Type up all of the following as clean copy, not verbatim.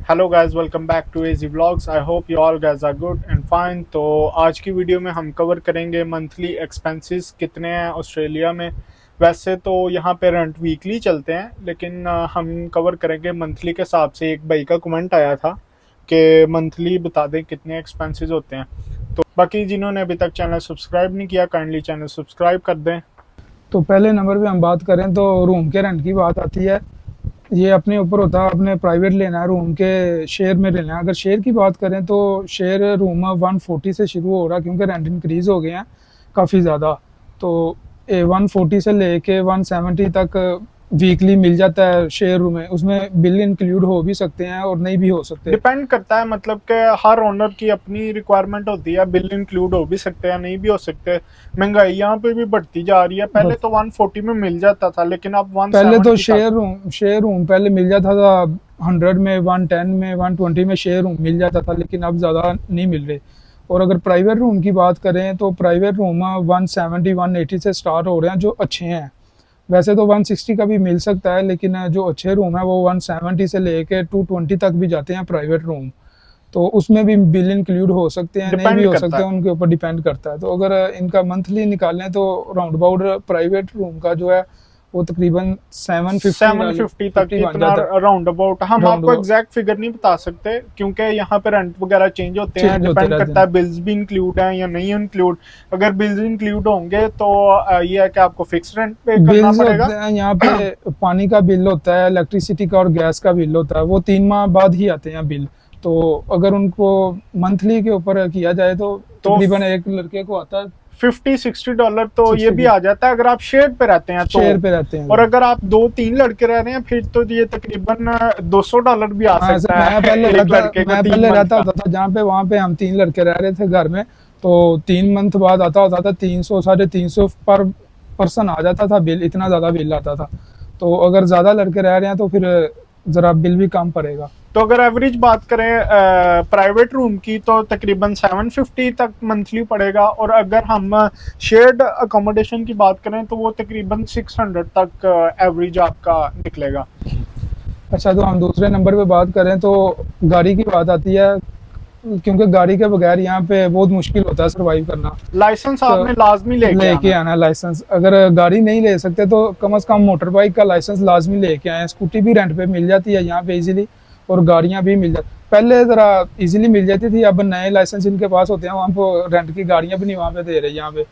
Hello guys, welcome back to AG vlogs. I hope you all guys are good and fine. तो आज की video में हम cover करेंगे मंथली एक्सपेंसेस कितने हैं ऑस्ट्रेलिया में। वैसे तो यहाँ पे रेंट वीकली चलते हैं, लेकिन हम कवर करेंगे मंथली के हिसाब से। एक भाई का कमेंट आया था कि मंथली बता दें कितने एक्सपेंसेस होते हैं। तो बाकी जिन्होंने अभी तक चैनल सब्सक्राइब नहीं किया, काइंडली चैनल सब्सक्राइब कर दें। तो पहले नंबर पे हम बात करें तो रूम के रेंट की बात आती है। ये अपने ऊपर होता है, आपने प्राइवेट लेना है रूम के शेयर में लेना है। अगर शेयर की बात करें तो शेयर रूम 140 से शुरू हो रहा है, क्योंकि रेंट इंक्रीज़ हो गए हैं काफ़ी ज़्यादा। तो 140 से लेके 170 तक वीकली मिल जाता है शेयर रूम में। उसमें बिल इंक्लूड हो भी सकते हैं और नहीं भी हो सकते। डिपेंड करता है, मतलब कि हर ओनर की अपनी रिक्वायरमेंट होती है। बिल इंक्लूड हो भी सकते हैं, नहीं भी हो सकते। महंगाई यहाँ पे भी बढ़ती जा रही है। पहले तो 140 में मिल जाता था, लेकिन अब पहले तो 170 शेयर रूम पहले मिल जाता था 100 में, 110 में, 120 में शेयर रूम मिल जाता था, लेकिन अब ज़्यादा नहीं मिल रहे। और अगर प्राइवेट रूम की बात करें तो प्राइवेट रूम 170 180 से स्टार्ट हो रहे हैं जो अच्छे हैं। वैसे तो 160 का भी मिल सकता है, लेकिन जो अच्छे रूम है वो 170 से लेके 220 तक भी जाते हैं प्राइवेट रूम। तो उसमें भी बिल इंक्लूड हो सकते हैं, नहीं भी डिपेंड हो करता सकते हैं, है। उनके ऊपर डिपेंड करता है। तो अगर इनका मंथली निकालें तो राउंड अबाउट प्राइवेट रूम का जो है वो तकरीबन 750 तक 50 बन इतना जाता है। Round about. हम राउंड आपको एग्जैक्ट फिगर नहीं बता सकते, क्योंकि यहाँ पे रेंट वगैरह चेंज होते हैं। चेंज होते डिपेंड रहते करता हैं। है बिल्स भी इंक्लूड हैं या नहीं इंक्लूड। अगर बिल्स इंक्लूड होंगे तो ये है कि आपको फिक्स रेंट पे करना बिल्स पड़ेगा। होते हैं यहाँ पे, पानी का बिल होता है, इलेक्ट्रिसिटी का और गैस का बिल होता है, वो 3 माह बाद ही आते हैं बिल। तो अगर उनको मंथली के ऊपर किया जाए तो तकरीबन एक लड़के को आता है $50-60 तो ये भी 60 आ जाता है अगर आप शेयर पे रहते हैं तो। शेयर पे रहते हैं और तो। अगर आप 2-3 लड़के रह रहे हैं फिर तो ये तकरीबन $200 भी आ हाँ, ऐसे सकता है एक लड़के का 3 मंथ रहता का। होता था जहाँ पे, वहाँ पे हम 3 लड़के रह रहे थे घर में। तो 3 मंथ बाद आता होता था 300 350 पर पर्सन आ जाता था बिल, इतना ज़्यादा बिल आता था। तो अगर ज़्यादा लड़के रह रहे हैं तो फिर ज़रा बिल भी कम पड़ेगा। तो अगर एवरेज बात करें प्राइवेट रूम की तो तकरीबन 750 तक मंथली पड़ेगा। और अगर हम शेयर्ड अकोमोडेशन की बात करें तो वो तकरीबन 600 तक एवरेज आपका निकलेगा। अच्छा, तो हम दूसरे नंबर पे बात करें तो गाड़ी की बात आती है, क्योंकि गाड़ी के बगैर यहाँ पे बहुत मुश्किल होता है सरवाइव करना। लाइसेंस तो आपने लाजमी लेके आना लाइसेंस, अगर गाड़ी नहीं ले सकते तो कम से कम मोटर बाइक का लाइसेंस लाजमी लेके आए। स्कूटी भी रेंट पे मिल जाती है यहाँ पे इजीली, और गाड़ियाँ भी मिल जाती। पहले ज़रा इजीली मिल जाती थी, अब नए लाइसेंस इनके पास होते हैं, वहाँ पर रेंट की गाड़ियाँ भी नहीं वहाँ पे दे रहे यहाँ पे।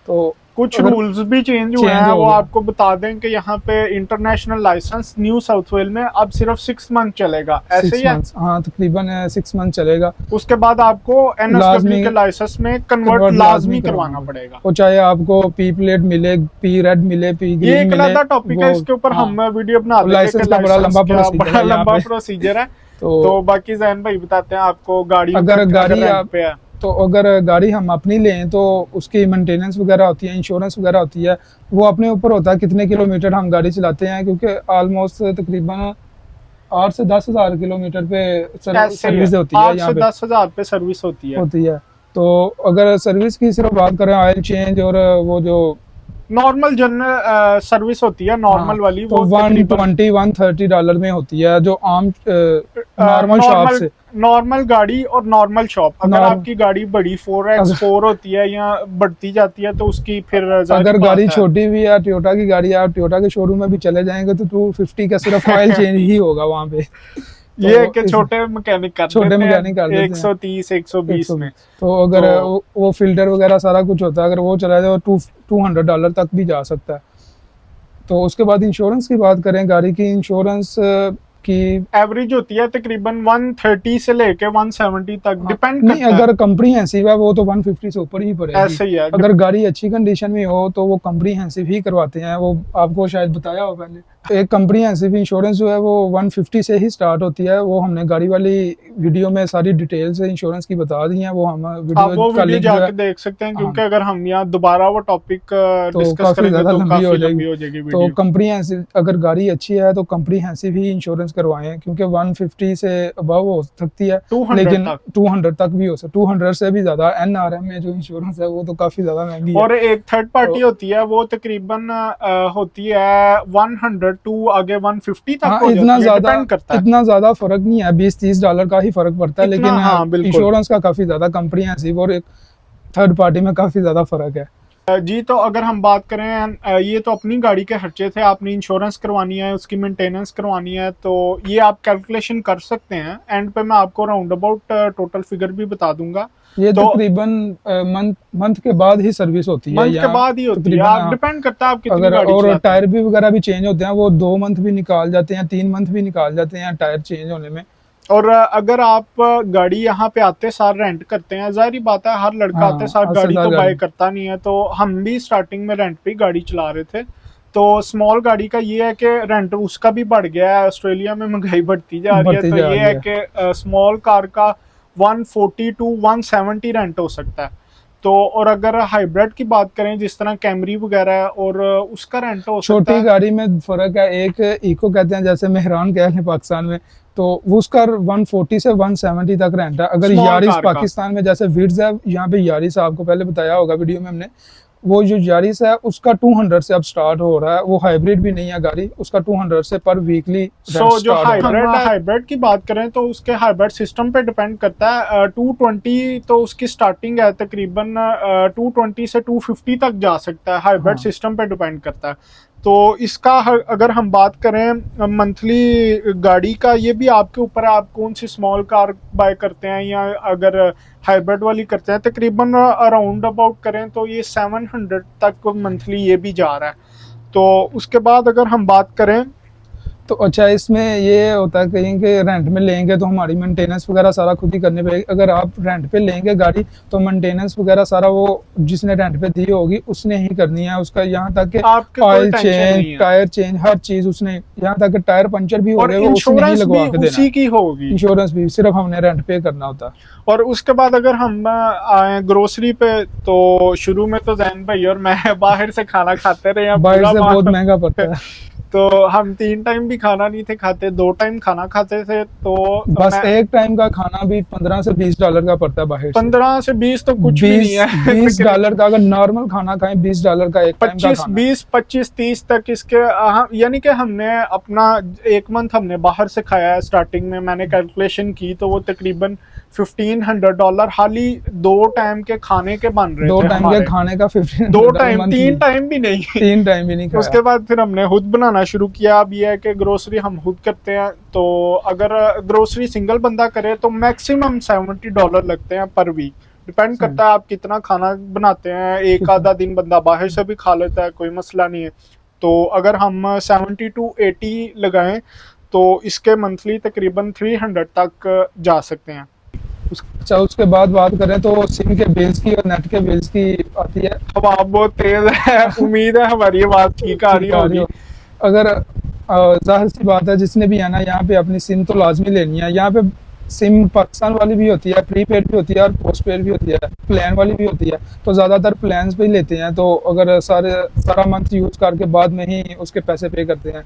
तो कुछ अगर रूल्स भी चेंज हुए हैं, चेंज हो वो गया आपको बता दें कि यहाँ पे international licence New South Wales में अब सिर्फ 6 मंथ चलेगा, ऐसे ही 6 है। मंथ, हाँ तकरीबन 6 मंथ चलेगा। उसके बाद आपको एनएसडब्ल्यू लाजमी के लाइसेंस में कन्वर्ट कन्वर्ट लाजमी करवाना पड़ेगा। वो चाहे आपको पी प्लेट मिले, पी रेड मिले, पी ये ग्रीन एक मिले, अलग टॉपिक है, वो इसके ऊपर हाँ, हम वीडियो बना देंगे लाइसेंस कि का बड़ा लाइसेंस लंबा क्या प्रोसीजर बड़ा है यहाँ लंबा पे। प्रोसीजर है। तो तो बाकी जैन भाई बताते हैं आपको गाड़ियों अगर का गाड़ी रेंट आप पे है। तो अगर गाड़ी हम अपनी लें तो उसकी मेंटेनेंस वगैरह होती है, इंश्योरेंस वगैरह होती है, वो अपने ऊपर होता है कितने किलोमीटर हम गाड़ी चलाते हैं, क्योंकि ऑलमोस्ट तकरीबन 8 से 10 हज़ार किलोमीटर पे ऐसे ही है, सर्विस होती है 8 यहाँ से पे 10 हज़ार पे सर्विस होती है। तो अगर सर्विस की सिर्फ बात करें, ऑयल चेंज और वो जो नॉर्मल जनरल सर्विस होती है, हाँ, नॉर्मल वाली, तो वो तकरीबन $120 में होती है, जो आम नॉर्मल शॉप नॉर्मल से। नॉर्मल गाड़ी और नॉर्मल शॉप। अगर नॉर्मल आपकी गाड़ी बड़ी 4x4 होती है या बढ़ती जाती है तो उसकी फिर जाहिर अगर बात गाड़ी है। छोटी भी है, टोयोटा की गाड़ी है, आप टोयोटा के शोरूम में भी चले जाएंगे तो 250 का सिर्फ ऑयल चेंज ही होगा वहाँ पे। ये है तो कि छोटे मैकेनिक कर छोटे देते हैं मैकेनिक कर देते हैं 130-120 में। 120। तो अगर तो वो फिल्टर वगैरह सारा कुछ होता है, अगर वो चला जाए तो $200 तक भी जा सकता है। तो उसके बाद इंश्योरेंस की बात करें, गाड़ी की इंश्योरेंस की एवरेज होती है तकरीबन 130 से लेके 170 तक, डिपेंड नहीं, करता है। अगर कंप्रीहेंसिव है वो तो 150 से ऊपर ही पड़ेगी। ऐसे ही है। अगर गाड़ी अच्छी कंडीशन में हो तो वो कंप्रीहेंसिव ही करवाते हैं, वो आपको शायद बताया हो पहले। एक कंप्रीहेंसिव इंश्योरेंस जो है वो 150 से ही स्टार्ट होती है। वो हमने गाड़ी वाली वीडियो में सारी डिटेल्स इंश्योरेंस की बता दी हैं, वो हम आप वीडियो वो का वीडियो लिंक जो जाके है, देख सकते हैं, क्योंकि हाँ, अगर हम यहाँ दोबारा वो टॉपिक तो डिस्कस काफ़ी करेंगे ज़्यादा तो लंबी काफी हो लंबी जाएगी। हो जाएगी तो वीडियो। कंप्रीहेंसिव, अगर गाड़ी अच्छी है तो कंप्रीहेंसिव ही इंश्योरेंस करवाएं, क्योंकि 150 से अबव हो सकती है, 200 लेकिन तक। 200 तक भी हो सकता, 200 से भी ज़्यादा। एनआरएम में जो इंश्योरेंस है वो तो काफ़ी ज़्यादा महंगी है। और एक थर्ड पार्टी तो होती है, वो तकरीबन होती है 100 टू आगे 150 तक हाँ, हो इतना जाती है, ज्यादा डिपेंड करता है। इतना ज्यादा फर्क नहीं है, 20-30 डॉलर का ही फर्क पड़ता है, इतना, लेकिन हाँ बिल्कुल। इंश्योरेंस का काफी ज्यादा कंप्रिहेंसिव और एक थर्ड पार्टी में काफी ज्यादा फर्क है। जी तो अगर हम बात करें ये तो अपनी गाड़ी के खर्चे थे, आपने इंश्योरेंस करवानी है, उसकी मेंटेनेंस करवानी है, तो ये आप कैलकुलेशन कर सकते हैं। एंड पे मैं आपको राउंड अबाउट टोटल फिगर भी बता दूंगा। ये तो तकरीबन मंथ मंथ के बाद ही सर्विस होती है मंथ के यहाँ बाद ही होती है, तकरीबन, आप डिपेंड करता है आप कितनी अगर गाड़ी और चलाते हैं। टायर भी वगैरह भी चेंज होते हैं, वो 2 मंथ भी निकाल जाते हैं, 3 मंथ भी निकाल जाते हैं टायर चेंज होने में। और अगर आप गाड़ी यहाँ पे आते सार रेंट करते हैं, जाहिर बात है हर लड़का आते हाँ, सार अस्सी गाड़ी हजार तो बाय गाड़ी। करता नहीं है, तो हम भी स्टार्टिंग में रेंट पे ही गाड़ी चला रहे थे। तो स्मॉल गाड़ी का ये है कि रेंट उसका भी बढ़ गया है, ऑस्ट्रेलिया में महंगाई बढ़ती जा रही है, बढ़ती तो जा ये रही है है। कि स्मॉल कार का 140 टू 170 रेंट हो सकता है। तो और अगर हाइब्रिड की बात करें जिस तरह कैमरी वगैरह है, और उसका रेंट हो सकता छोटी है। गाड़ी में फर्क है, एक इको कहते हैं जैसे मेहरान कह लें पाकिस्तान में, तो वो उसका 140 से 170 तक रेंट है। अगर स्मॉल यारिस कार का पाकिस्तान में जैसे विड्स है, यहाँ पे यारिस आपको पहले बताया होगा वीडियो में हमने, वो जो यारिस है उसका 200 से अब स्टार्ट हो रहा है, वो हाइब्रिड भी नहीं है गाड़ी, उसका 200 से पर वीकली रेंट जो स्टार्ट हो रहा है। हाइब्रिड की बात करें तो उसके हाइब्रिड सिस्टम पे डिपेंड करता है। 220 तो उसकी स्टार्टिंग है तकरीबन, 220 से 250 तक जा सकता है, हाइब्रिड हाँ, सिस्टम पे डिपेंड करता है। तो इसका अगर हम बात करें मंथली गाड़ी का, ये भी आपके ऊपर है, आप कौन सी स्मॉल कार बाय करते हैं या अगर हाइब्रिड वाली करते हैं। तकरीबन अराउंड अबाउट करें तो ये 700 तक मंथली ये भी जा रहा है। तो उसके बाद अगर हम बात करें, तो अच्छा इसमें ये होता है कहीं के रेंट में लेंगे तो हमारी मेंटेनेंस वगैरह सारा खुद ही करनी पड़ेगी। अगर आप रेंट पे लेंगे गाड़ी तो मेंटेनेंस वगैरह सारा वो जिसने रेंट पे दी होगी उसने ही करनी है, उसका यहाँ तक कि आपके कोई ऑयल टेंशन चेंज, नहीं है। टायर चेंज, हर चीज उसने, यहाँ तक कि टायर पंचर भी हो और गए वो उसने ही इंश्योरेंस लगवा भी के देना उसी है। की होगी। इंश्योरेंस भी सिर्फ हमने रेंट पे करना होता है। और उसके बाद अगर हम आए ग्रोसरी पे, तो शुरू में तो जैन भाई और मैं बाहर से खाना खाते रहे हैं बाहर पूरा से बहुत महंगा पड़ता है। तो हम 3 टाइम भी खाना नहीं थे खाते, 2 टाइम खाना खाते थे। तो बस मैं एक टाइम का खाना भी 15 से 20 डॉलर का पड़ता है बाहर से। 15 से 20 तो कुछ भी नहीं है 20 डॉलर का अगर नॉर्मल खाना खाएं, 20 डॉलर का एक टाइम का 25 खाना। 20 25 30 तक इसके यानी कि हमने अपना 1 मंथ हमने बाहर से खाया है। स्टार्टिंग में मैंने कैलकुलेशन की तो वो तकरीबन $1500 हाली 2 टाइम के खाने के बन रहे 2 थे टाइम के हमारे। खाने का 15 2 टाइम, 3 टाइम भी नहीं 3 टाइम भी नहीं खाया। उसके बाद फिर हमने खुद बनाना शुरू किया। अब ये है कि ग्रोसरी हम खुद करते हैं, तो अगर ग्रोसरी सिंगल बंदा करे तो मैक्सिमम $70 लगते हैं पर वीक। डिपेंड करता है आप कितना खाना बनाते हैं, एक आधा दिन बंदा बाहर से भी खा लेता है, कोई मसला नहीं है। तो अगर हम 70 to 80 लगाएं तो इसके मंथली तकरीबन 300 तक जा सकते हैं। अच्छा उसके बाद बात करें तो सिम के बिल्स की और नेट के बिल्स की आती है। अब आप बहुत तेज है, उम्मीद है हमारी ये बात ठीक आ रही होगी। अगर जाहिर सी बात है जिसने भी आना यहाँ पे अपनी सिम तो लाजमी लेनी है। यहाँ पे सिम पाकिस्तान वाली भी होती है, प्रीपेड भी होती है और पोस्ट पेड भी होती है, प्लान वाली भी होती है। तो ज़्यादातर प्लान पे ही लेते हैं, तो अगर सारा मंथ यूज़ करके बाद में ही उसके पैसे पे करते हैं,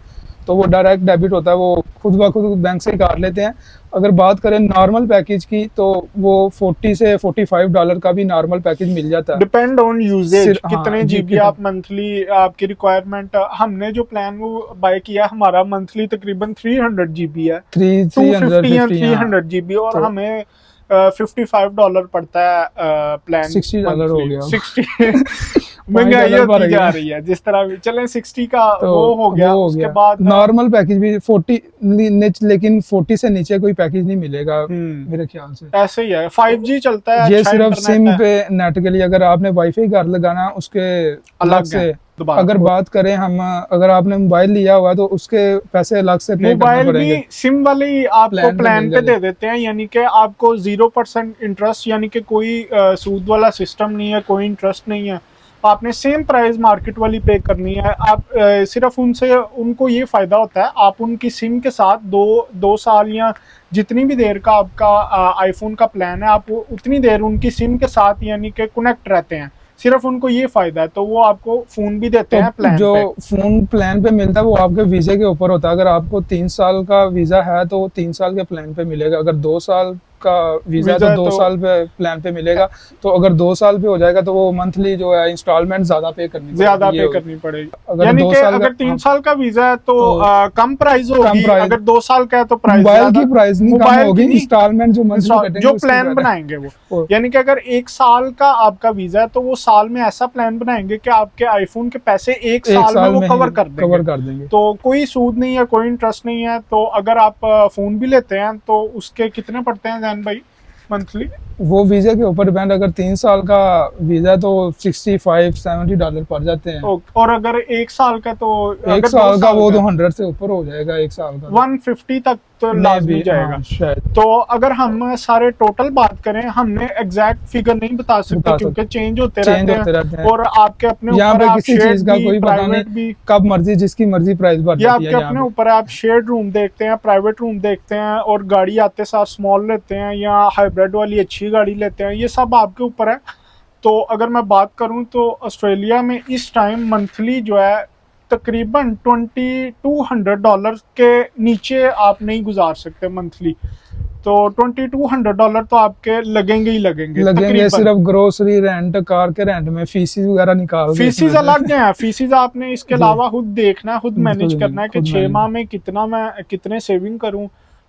तो वो डायरेक्ट डेबिट होता है, वो खुद ब खुद बैंक से ही काट लेते हैं। अगर बात करें नॉर्मल पैकेज की तो वो 40 से $45 का भी नॉर्मल पैकेज मिल जाता है। डिपेंड ऑन यूजेज कितने हाँ, जीबी आप मंथली आपकी रिक्वायरमेंट। हमने जो प्लान वो बाय किया हमारा मंथली तकरीबन 300 जीबी है, 250 या 300 जीबी, और तो हमें $55 पड़ता है प्लान। $60 हो गया 60 महंगाई होती जा रही है जिस तरह भी चलें। 60 का तो वो हो गया। उसके बाद नॉर्मल पैकेज भी 40, लेकिन 40 से नीचे कोई पैकेज नहीं मिलेगा मेरे ख्याल से। ऐसे ही है, 5G चलता है, ये अच्छा सिर्फ सिम इंटरनेट है। पे नेट के लिए, अगर आपने वाईफाई घर लगाना है उसके अलग से। अगर बात करें हम, अगर आपने मोबाइल लिया हुआ तो उसके पैसे अलग से पे करने मोबाइल पड़ेंगे। भी सिम वाले ही आपको प्लान पे दे देते हैं, यानी कि आपको 0% इंटरेस्ट, यानी कि कोई सूद वाला सिस्टम नहीं है, कोई इंटरेस्ट नहीं है। आपने सेम प्राइस मार्केट वाली पे करनी है। आप सिर्फ उनसे, उनको ये फायदा होता है आप उनकी सिम के साथ 2 साल या जितनी भी देर का आपका आईफोन का प्लान है, आप उतनी देर उनकी सिम के साथ यानी कि कनेक्ट रहते हैं। सिर्फ उनको ये फायदा है, तो वो आपको फोन भी देते हैं प्लान जो पे। फोन प्लान पे मिलता है वो आपके वीजे के ऊपर होता है। अगर आपको 3 साल का वीजा है तो 3 साल के प्लान पे मिलेगा, अगर 2 साल का वीजा वीजा तो 2 तो- साल पे प्लान पे मिलेगा। तो अगर 2 साल पे हो जाएगा तो वो मंथली जो है इंस्टॉलमेंट ज्यादा पे करनी ज्यादा पड़ेगी, ये पे होगी। करनी पड़ेगी। अगर यानी 2 कि साल अगर का 3 साल का वीजा है तो तो कम प्राइस होगी, प्राइस, अगर 2 साल का है तो प्राइस मोबाइल ज्यादा। की प्राइस नहीं कम मोबाइल होगी, की नहीं, इंस्टॉलमेंट जो मंथली कटेंगे जो उसकी प्लान प्राइस- बनाएंगे वो, वो- यानी कि अगर 1 साल का आपका वीजा है तो वो साल में ऐसा प्लान बनाएंगे कि आपके आईफोन के पैसे 1 एक साल में वो ही कवर कर देंगे। कवर कर देंगे। तो कोई सूद नहीं है, कोई इंटरेस्ट नहीं है। तो अगर आप फोन भी लेते हैं तो उसके कितने पड़ते हैं जैन भाई मंथली? वो वीजा के ऊपर डिपेंड, अगर 3 साल का वीजा तो $65-70 पड़ जाते हैं। और अगर 1 साल का तो एक अगर 2 साल का वो तो 100 से ऊपर हो जाएगा, एक साल का 150 तक तो लाजमी जाएगा। हाँ, शायद। तो अगर हम सारे टोटल बात करें, हमने एग्जैक्ट फिगर नहीं बता सकते क्योंकि चेंज होते रहते हैं और आपके अपने यहाँ ऊपर पे आप किसी चीज का कोई पता प्राइवेट नहीं, भी, कब मर्जी जिसकी मर्जी प्राइस बढ़ ये जाती आपके है अपने यहाँ ऊपर है। आप शेयर्ड रूम देखते हैं, प्राइवेट रूम देखते हैं, और गाड़ी आते साथ स्मॉल लेते हैं या हाइब्रिड वाली अच्छी गाड़ी लेते हैं, ये सब आपके ऊपर है। तो अगर मैं बात करूं तो ऑस्ट्रेलिया में इस टाइम मंथली जो है तकरीबन $2200 के नीचे आप नहीं गुजार सकते मंथली। तो $2200 तो आपके लगेंगे ही लगेंगे लगेंगे, सिर्फ ग्रोसरी रेंट, कार के रेंट में फीसिस वगैरह निकाल के फीसिस इसमें अलग हैं। फीसिस आपने इसके जी। अलावा खुद देखना है, खुद मैनेज खुद करना है कि खुद 6 manage। माह में कितना मैं कितने सेविंग करूं।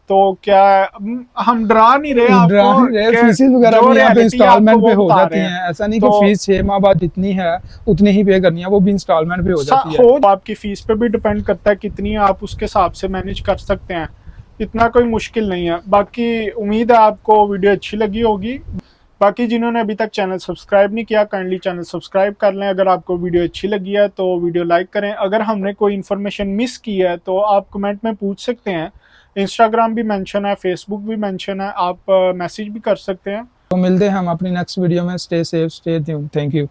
तो क्या हम डरा नहीं रहे आपको कि फीसिस वगैरह जो भी यहाँ पे reality इंस्टॉलमेंट आपको पे वो हो बता जाती रहे हैं। हैं, ऐसा नहीं तो- कि फीस 6 माह बाद जितनी है उतनी ही पे करनी है, वो भी इंस्टॉलमेंट पे हो जाती है। हो आपकी फीस पे भी डिपेंड करता है कितनी आप उसके हिसाब से मैनेज कर सकते हैं, इतना कोई मुश्किल नहीं है। बाकी उम्मीद है आपको वीडियो अच्छी लगी होगी। बाकी जिन्होंने अभी तक चैनल सब्सक्राइब नहीं किया, काइंडली चैनल सब्सक्राइब कर लें। अगर आपको वीडियो अच्छी लगी है तो वीडियो लाइक करें। अगर हमने कोई इन्फॉर्मेशन मिस की है तो आप कमेंट में पूछ सकते हैं। इंस्टाग्राम भी मेंशन है, फेसबुक भी मेंशन है, आप मैसेज भी कर सकते हैं। तो मिलते हैं हम अपनी नेक्स्ट वीडियो में। Stay safe, stay tuned, thank you.